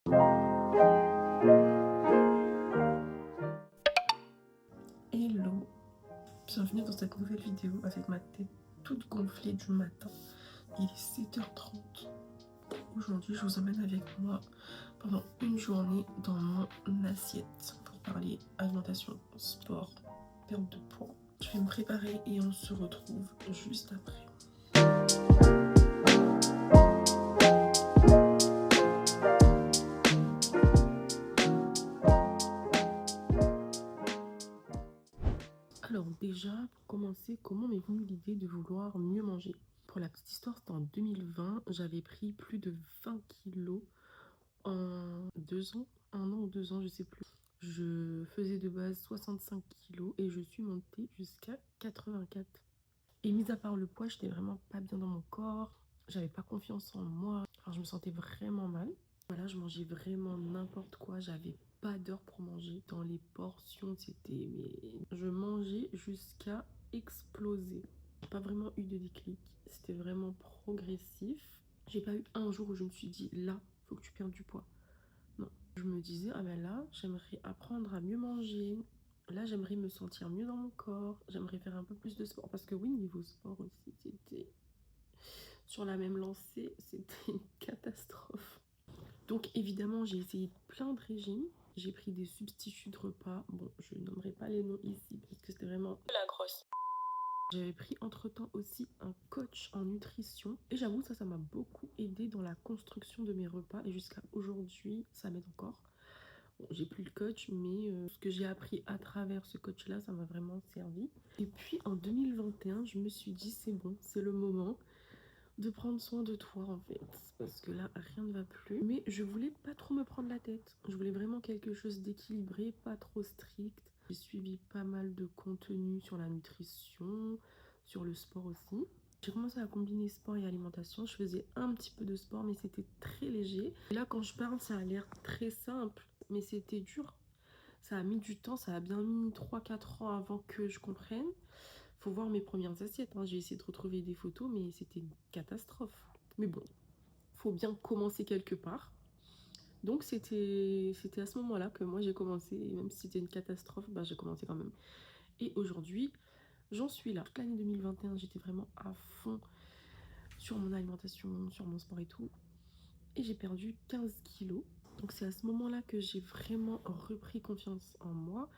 Hello, bienvenue dans cette nouvelle vidéo avec ma tête toute gonflée du matin. Il est 7h30. Aujourd'hui, je vous emmène avec moi pendant une journée dans mon assiette pour parler alimentation, sport, perte de poids. Je vais me préparer et on se retrouve juste après. Alors déjà, pour commencer, comment m'est venue l'idée de vouloir mieux manger? Pour la petite histoire, c'était en 2020, j'avais pris plus de 20 kilos en 2 ans, 1 an ou 2 ans, je sais plus. Je faisais de base 65 kilos et je suis montée jusqu'à 84. Et mis à part le poids, j'étais vraiment pas bien dans mon corps, j'avais pas confiance en moi, enfin, je me sentais vraiment mal. Voilà, je mangeais vraiment n'importe quoi, j'avais pas d'heure pour manger. Dans les portions, c'était... Mais je mangeais jusqu'à exploser. J'ai pas vraiment eu de déclic, c'était vraiment progressif. J'ai pas eu un jour où je me suis dit, là, faut que tu perdes du poids. Non, je me disais, ah ben là, j'aimerais apprendre à mieux manger. Là, j'aimerais me sentir mieux dans mon corps. J'aimerais faire un peu plus de sport. Parce que oui, niveau sport aussi, c'était sur la même lancée. C'était une catastrophe. Donc évidemment, j'ai essayé plein de régimes. J'ai pris des substituts de repas. Bon, je nommerai pas les noms ici parce que c'était vraiment la grosse. J'avais pris entre-temps aussi un coach en nutrition. Et j'avoue, ça m'a beaucoup aidé dans la construction de mes repas. Et jusqu'à aujourd'hui, ça m'aide encore. Bon, j'ai plus le coach, mais ce que j'ai appris à travers ce coach-là, ça m'a vraiment servi. Et puis en 2021, je me suis dit, c'est bon, c'est le moment de prendre soin de toi en fait. Parce que là, rien ne va plus. Mais je voulais pas trop me prendre la tête. Je voulais vraiment quelque chose d'équilibré, pas trop strict. J'ai suivi pas mal de contenu sur la nutrition, sur le sport aussi. J'ai commencé à combiner sport et alimentation. Je faisais un petit peu de sport, mais c'était très léger. Et là, quand je parle, ça a l'air très simple, mais c'était dur. Ça a mis du temps, ça a bien mis 3-4 ans avant que je comprenne. Faut voir mes premières assiettes, hein. J'ai essayé de retrouver des photos, mais c'était une catastrophe. Mais bon, faut bien commencer quelque part. Donc c'était à ce moment-là que moi j'ai commencé, et même si c'était une catastrophe, bah, j'ai commencé quand même. Et aujourd'hui, j'en suis là. Toute l'année 2021, j'étais vraiment à fond sur mon alimentation, sur mon sport et tout. Et j'ai perdu 15 kilos. Donc c'est à ce moment-là que j'ai vraiment repris confiance en moi.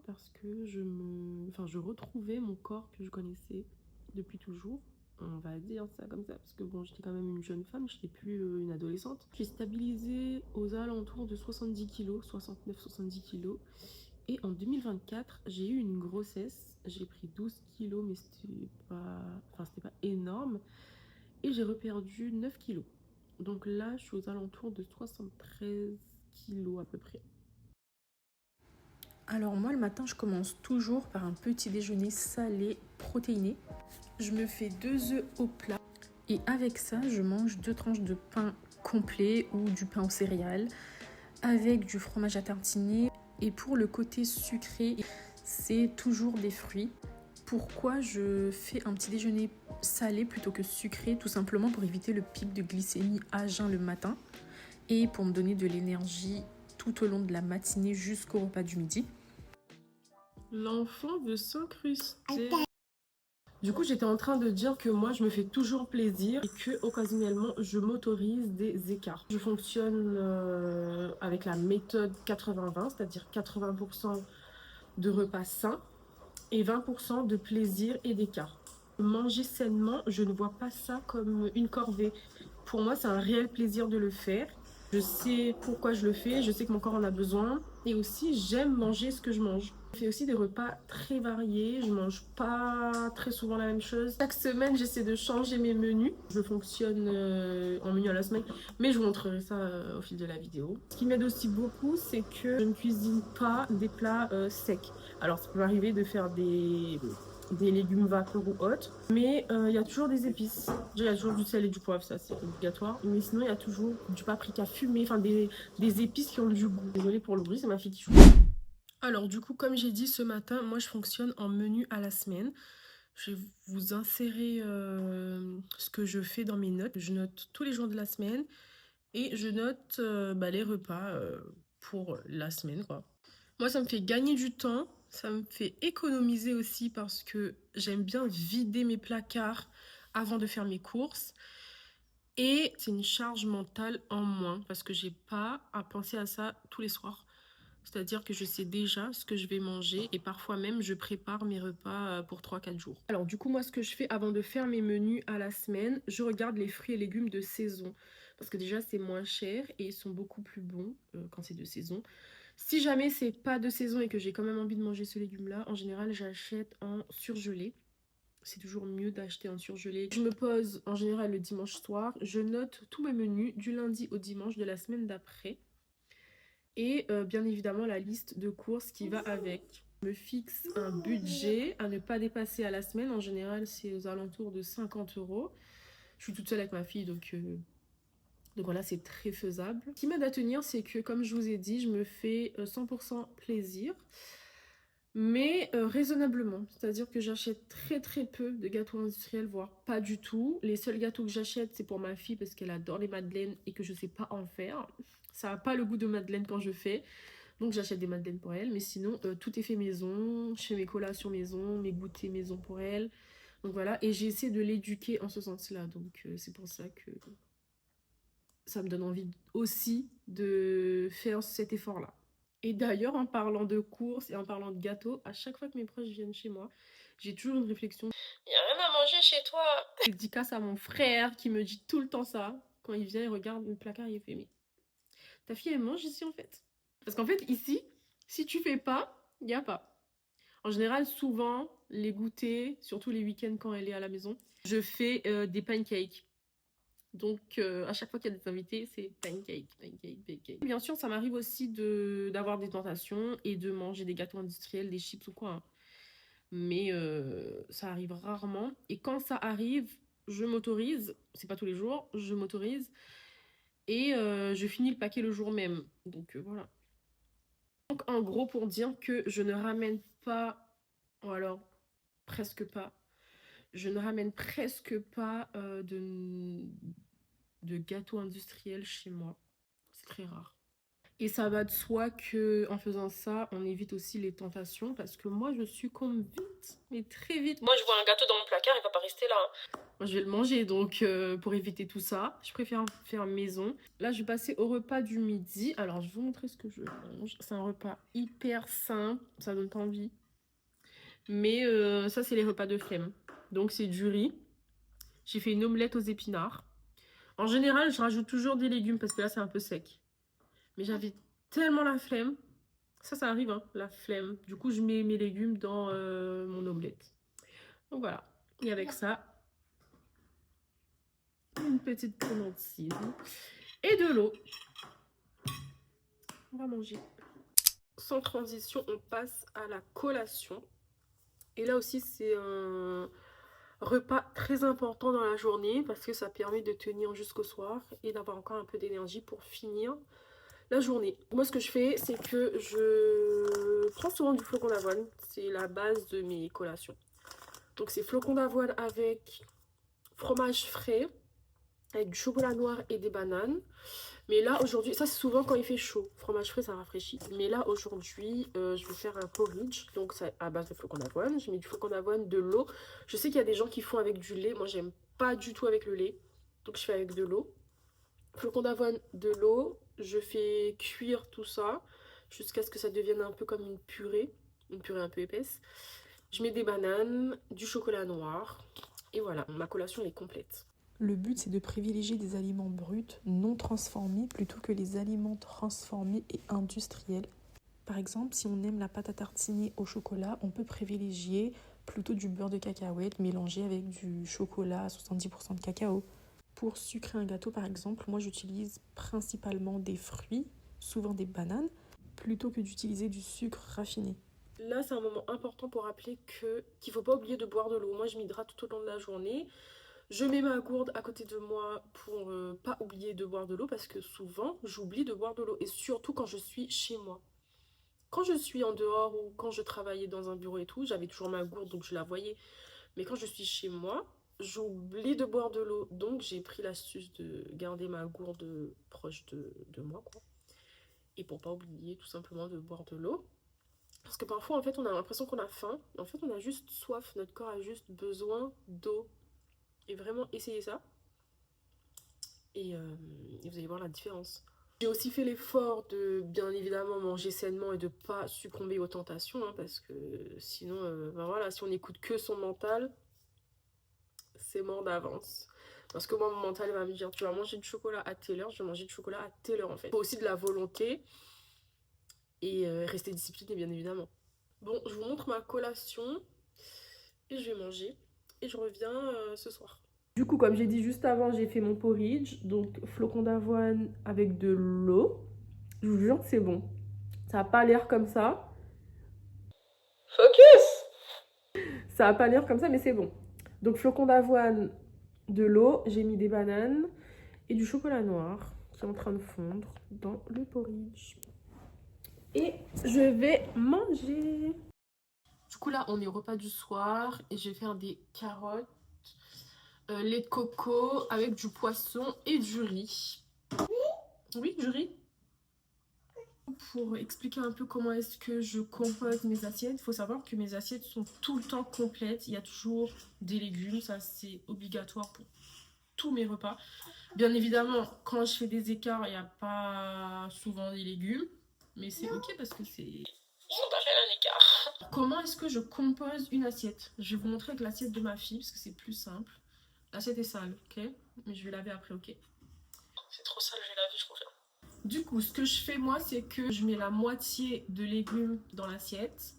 Parce que je retrouvais mon corps que je connaissais depuis toujours. On va dire ça comme ça, parce que bon, j'étais quand même une jeune femme, je n'étais plus une adolescente. J'ai stabilisé aux alentours de 70 kilos, 69-70 kilos. Et en 2024, j'ai eu une grossesse. J'ai pris 12 kilos, mais c'était pas énorme. Et j'ai reperdu 9 kilos. Donc là, je suis aux alentours de 73 kilos à peu près. Alors moi le matin je commence toujours par un petit déjeuner salé protéiné. Je me fais 2 œufs au plat et avec ça je mange 2 tranches de pain complet ou du pain aux céréales avec du fromage à tartiner. Et pour le côté sucré, c'est toujours des fruits. Pourquoi je fais un petit déjeuner salé plutôt que sucré? Tout simplement pour éviter le pic de glycémie à jeun le matin et pour me donner de l'énergie tout au long de la matinée jusqu'au repas du midi. L'enfant veut s'incruster. Du coup, j'étais en train de dire que moi, je me fais toujours plaisir et que occasionnellement, je m'autorise des écarts. Je fonctionne avec la méthode 80-20, c'est-à-dire 80% de repas sains et 20% de plaisir et d'écart. Manger sainement, je ne vois pas ça comme une corvée. Pour moi, c'est un réel plaisir de le faire. Je sais pourquoi je le fais, je sais que mon corps en a besoin. Et aussi, j'aime manger ce que je mange. Je fais aussi des repas très variés, je mange pas très souvent la même chose. Chaque semaine, j'essaie de changer mes menus. Je fonctionne en menu à la semaine, mais je vous montrerai ça au fil de la vidéo. Ce qui m'aide aussi beaucoup, c'est que je ne cuisine pas des plats secs. Alors, ça peut m'arriver de faire des légumes vapeur ou autres, mais il y a toujours des épices. Il y a toujours du sel et du poivre, ça c'est obligatoire, mais sinon il y a toujours du paprika fumé, enfin des épices qui ont du goût. Désolée pour le bruit, c'est ma fille qui joue. Alors du coup, comme j'ai dit ce matin, moi je fonctionne en menu à la semaine. Je vais vous insérer ce que je fais dans mes notes. Je note tous les jours de la semaine Et je note les repas pour la semaine, quoi. Moi, ça me fait gagner du temps, ça me fait économiser aussi parce que j'aime bien vider mes placards avant de faire mes courses. Et c'est une charge mentale en moins parce que j'ai pas à penser à ça tous les soirs. C'est-à-dire que je sais déjà ce que je vais manger et parfois même je prépare mes repas pour 3 4 jours. Alors du coup moi ce que je fais avant de faire mes menus à la semaine, je regarde les fruits et légumes de saison. Parce que déjà c'est moins cher et ils sont beaucoup plus bons quand c'est de saison. Si jamais c'est pas de saison et que j'ai quand même envie de manger ce légume-là, en général j'achète en surgelé. C'est toujours mieux d'acheter en surgelé. Je me pose en général le dimanche soir. Je note tous mes menus du lundi au dimanche de la semaine d'après. Et bien évidemment la liste de courses qui va avec. Je me fixe un budget à ne pas dépasser à la semaine. En général, c'est aux alentours de 50 euros. Je suis toute seule avec ma fille, donc voilà, c'est très faisable. Ce qui m'aide à tenir, c'est que, comme je vous ai dit, je me fais 100% plaisir, mais raisonnablement. C'est-à-dire que j'achète très très peu de gâteaux industriels, voire pas du tout. Les seuls gâteaux que j'achète, c'est pour ma fille parce qu'elle adore les madeleines et que je sais pas en faire. Ça n'a pas le goût de madeleine quand je fais. Donc j'achète des madeleines pour elle. Mais sinon, tout est fait maison. Je fais mes collations maison, mes goûters maison pour elle. Donc voilà. Et j'ai essayé de l'éduquer en ce sens-là. Donc c'est pour ça que ça me donne envie aussi de faire cet effort-là. Et d'ailleurs, en parlant de courses et en parlant de gâteaux, à chaque fois que mes proches viennent chez moi, j'ai toujours une réflexion. Il n'y a rien à manger chez toi. Dédicace à mon frère qui me dit tout le temps ça. Quand il vient, il regarde le placard, il fait mais ta fille elle mange ici en fait. Parce qu'en fait ici, si tu fais pas, il n'y a pas. En général, souvent, les goûters, surtout les week-ends quand elle est à la maison, je fais des pancakes. Donc, à chaque fois qu'il y a des invités, c'est pancake, pancake, pancake. Bien sûr, ça m'arrive aussi d'avoir des tentations et de manger des gâteaux industriels, des chips ou quoi, hein. Mais ça arrive rarement. Et quand ça arrive, je m'autorise, c'est pas tous les jours, je m'autorise. Et je finis le paquet le jour même. Donc, voilà. Donc, en gros, pour dire que je ne ramène pas, ou alors presque pas, je ne ramène presque pas de gâteaux industriels chez moi. C'est très rare. Et ça va de soi que en faisant ça, on évite aussi les tentations parce que moi, je succombe vite, mais très vite. Moi, je vois un gâteau dans mon placard, il va pas rester là, hein. Moi, je vais le manger, donc pour éviter tout ça, je préfère faire maison. Là, je vais passer au repas du midi. Alors, je vais vous montrer ce que je mange. C'est un repas hyper simple, ça donne pas envie. Mais ça, c'est les repas de flemme. Donc, c'est du riz. J'ai fait une omelette aux épinards. En général, je rajoute toujours des légumes parce que là, c'est un peu sec. Mais j'avais tellement la flemme. Ça arrive, hein, la flemme. Du coup, je mets mes légumes dans mon omelette. Donc voilà. Et avec ça, une petite clémentine et de l'eau. On va manger. Sans transition, on passe à la collation. Et là aussi, c'est un repas très important dans la journée parce que ça permet de tenir jusqu'au soir et d'avoir encore un peu d'énergie pour finir la journée. Moi, ce que je fais, c'est que je prends souvent du flocon d'avoine. C'est la base de mes collations. Donc, c'est flocon d'avoine avec fromage frais, avec du chocolat noir et des bananes. Mais là, aujourd'hui, ça, c'est souvent quand il fait chaud. Fromage frais, ça rafraîchit. Mais là, aujourd'hui, je vais faire un porridge. Donc, c'est à base de flocon d'avoine. Je mets du flocon d'avoine, de l'eau. Je sais qu'il y a des gens qui font avec du lait. Moi, j'aime pas du tout avec le lait. Donc, je fais avec de l'eau. Flocon d'avoine, de l'eau. Je fais cuire tout ça jusqu'à ce que ça devienne un peu comme une purée un peu épaisse. Je mets des bananes, du chocolat noir et voilà, ma collation est complète. Le but, c'est de privilégier des aliments bruts, non transformés, plutôt que les aliments transformés et industriels. Par exemple, si on aime la pâte à tartiner au chocolat, on peut privilégier plutôt du beurre de cacahuète mélangé avec du chocolat à 70% de cacao. Pour sucrer un gâteau, par exemple, moi j'utilise principalement des fruits, souvent des bananes, plutôt que d'utiliser du sucre raffiné. Là, c'est un moment important pour rappeler qu'il ne faut pas oublier de boire de l'eau. Moi, je m'hydrate tout au long de la journée. Je mets ma gourde à côté de moi pour pas oublier de boire de l'eau parce que souvent, j'oublie de boire de l'eau. Et surtout quand je suis chez moi. Quand je suis en dehors ou quand je travaillais dans un bureau et tout, j'avais toujours ma gourde, donc je la voyais. Mais quand je suis chez moi, j'oublie de boire de l'eau. Donc j'ai pris l'astuce de garder ma gourde proche de moi, quoi. Et pour pas oublier tout simplement de boire de l'eau. Parce que parfois, en fait, on a l'impression qu'on a faim. En fait, on a juste soif. Notre corps a juste besoin d'eau. Et vraiment, essayez ça. Et vous allez voir la différence. J'ai aussi fait l'effort de, bien évidemment, manger sainement et de pas succomber aux tentations. Hein, parce que sinon, ben voilà, si on n'écoute que son mental, c'est mort d'avance. Parce que moi, mon mental va me dire, tu vas manger du chocolat à telle heure, je vais manger du chocolat à telle heure, en fait. Il faut aussi de la volonté et rester discipliné, bien évidemment. Bon, je vous montre ma collation et je vais manger. Et je reviens ce soir. Du coup, comme j'ai dit juste avant, j'ai fait mon porridge. Donc, flocons d'avoine avec de l'eau. Je vous jure que c'est bon. Ça n'a pas l'air comme ça. Ça n'a pas l'air comme ça, mais c'est bon. Donc, flocons d'avoine, de l'eau. J'ai mis des bananes et du chocolat noir qui est en train de fondre dans le porridge. Et je vais manger. Du coup, là, on est au repas du soir et je vais faire des carottes, lait de coco avec du poisson et du riz. Oui, du riz. Pour expliquer un peu comment est-ce que je compose mes assiettes, il faut savoir que mes assiettes sont tout le temps complètes. Il y a toujours des légumes, ça c'est obligatoire pour tous mes repas. Bien évidemment, quand je fais des écarts, il n'y a pas souvent des légumes. Mais c'est ok parce que c'est... on va faire un écart. Comment est-ce que je compose une assiette? Je vais vous montrer avec l'assiette de ma fille parce que c'est plus simple. L'assiette est sale, ok? Mais je vais laver après, ok? C'est trop sale, je vais laver, je confirme. Du coup, ce que je fais moi, c'est que je mets la moitié de légumes dans l'assiette.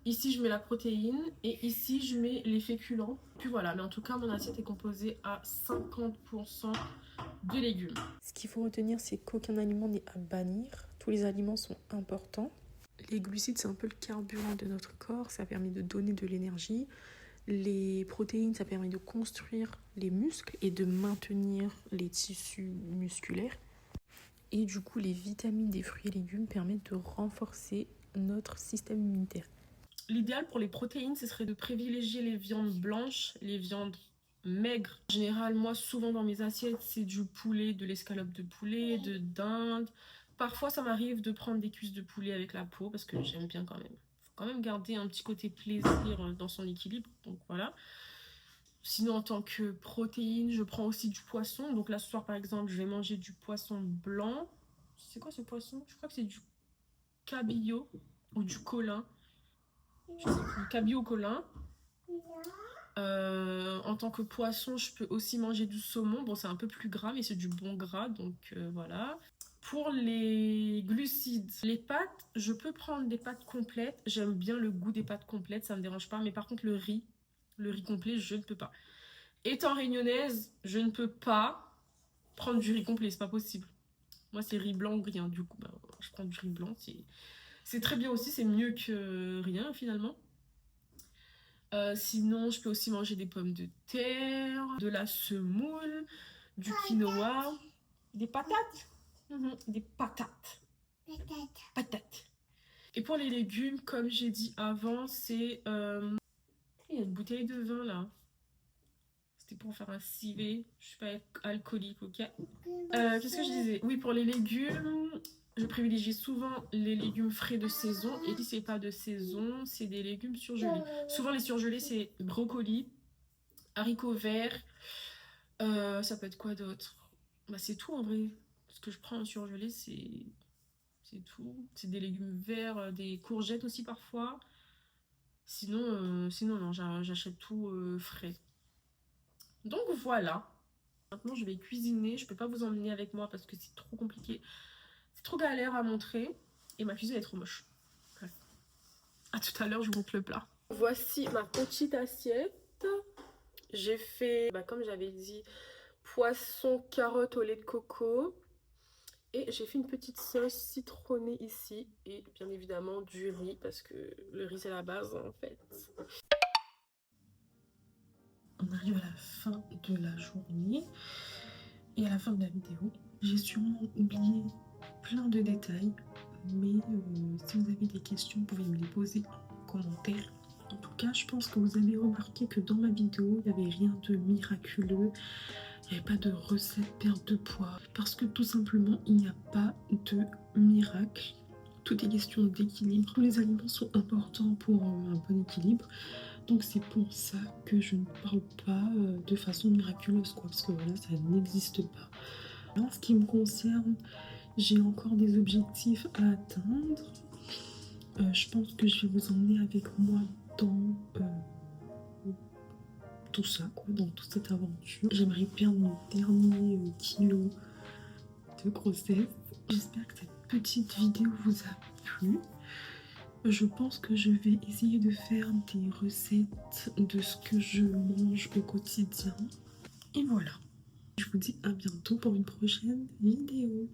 Ici, je mets la protéine et ici, je mets les féculents. Puis voilà, mais en tout cas, mon assiette est composée à 50% de légumes. Ce qu'il faut retenir, c'est qu'aucun aliment n'est à bannir. Tous les aliments sont importants. Les glucides, c'est un peu le carburant de notre corps. Ça permet de donner de l'énergie. Les protéines, ça permet de construire les muscles et de maintenir les tissus musculaires. Et du coup, les vitamines des fruits et légumes permettent de renforcer notre système immunitaire. L'idéal pour les protéines, ce serait de privilégier les viandes blanches, les viandes maigres. En général, moi, souvent dans mes assiettes, c'est du poulet, de l'escalope de poulet, de dinde. Parfois, ça m'arrive de prendre des cuisses de poulet avec la peau parce que j'aime bien quand même. Faut quand même garder un petit côté plaisir dans son équilibre. Donc voilà. Sinon, en tant que protéine, je prends aussi du poisson. Donc là, ce soir, par exemple, je vais manger du poisson blanc. C'est quoi ce poisson? Je crois que c'est du cabillaud ou du colin. Je sais plus, cabillaud au colin. En tant que poisson, je peux aussi manger du saumon. Bon, c'est un peu plus gras, mais c'est du bon gras, donc voilà. Pour les glucides, les pâtes, je peux prendre des pâtes complètes. J'aime bien le goût des pâtes complètes, ça me dérange pas. Mais par contre, le riz complet, je ne peux pas. Étant réunionnaise, je ne peux pas prendre du riz complet, c'est pas possible. Moi, c'est riz blanc ou rien. Du coup, bah, je prends du riz blanc. C'est très bien aussi, c'est mieux que rien finalement. Sinon, je peux aussi manger des pommes de terre, de la semoule, du quinoa, des patates. Des patates. Patates. Et pour les légumes, comme j'ai dit avant, c'est... Il y a une bouteille de vin là. C'était pour faire un civet. Je suis pas alcoolique, ok? Qu'est-ce que je disais? Oui, pour les légumes, je privilégie souvent les légumes frais de saison. Et si c'est pas de saison, c'est des légumes surgelés. Souvent, les surgelés, c'est brocoli, haricots verts. Ça peut être quoi d'autre? Bah, c'est tout en vrai. Ce que je prends en surgelé, c'est tout. C'est des légumes verts, des courgettes aussi parfois. Sinon non, j'achète tout frais. Donc voilà. Maintenant, je vais cuisiner. Je peux pas vous emmener avec moi parce que c'est trop compliqué. C'est trop galère à montrer. Et ma cuisine est trop moche. Bref. À tout à l'heure, je vous montre le plat. Voici ma petite assiette. J'ai fait, comme j'avais dit, poisson, carotte au lait de coco. Et j'ai fait une petite sauce citronnée ici. Et bien évidemment du riz parce que le riz c'est la base en fait. On arrive à la fin de la journée et à la fin de la vidéo. J'ai sûrement oublié plein de détails. Mais si vous avez des questions, vous pouvez me les poser en commentaire. En tout cas, je pense que vous avez remarqué que dans ma vidéo, il n'y avait rien de miraculeux. Il n'y avait pas de recette perte de poids. Parce que tout simplement, il n'y a pas de miracle. Tout est question d'équilibre. Tous les aliments sont importants pour un bon équilibre. Donc c'est pour ça que je ne parle pas de façon miraculeuse, quoi. Parce que voilà, ça n'existe pas. En ce qui me concerne, j'ai encore des objectifs à atteindre. Je pense que je vais vous emmener avec moi dans tout ça, quoi, dans toute cette aventure. J'aimerais perdre mon dernier kilo de grossesse. J'espère que cette petite vidéo vous a plu. Je pense que je vais essayer de faire des recettes de ce que je mange au quotidien. Et voilà. Je vous dis à bientôt pour une prochaine vidéo.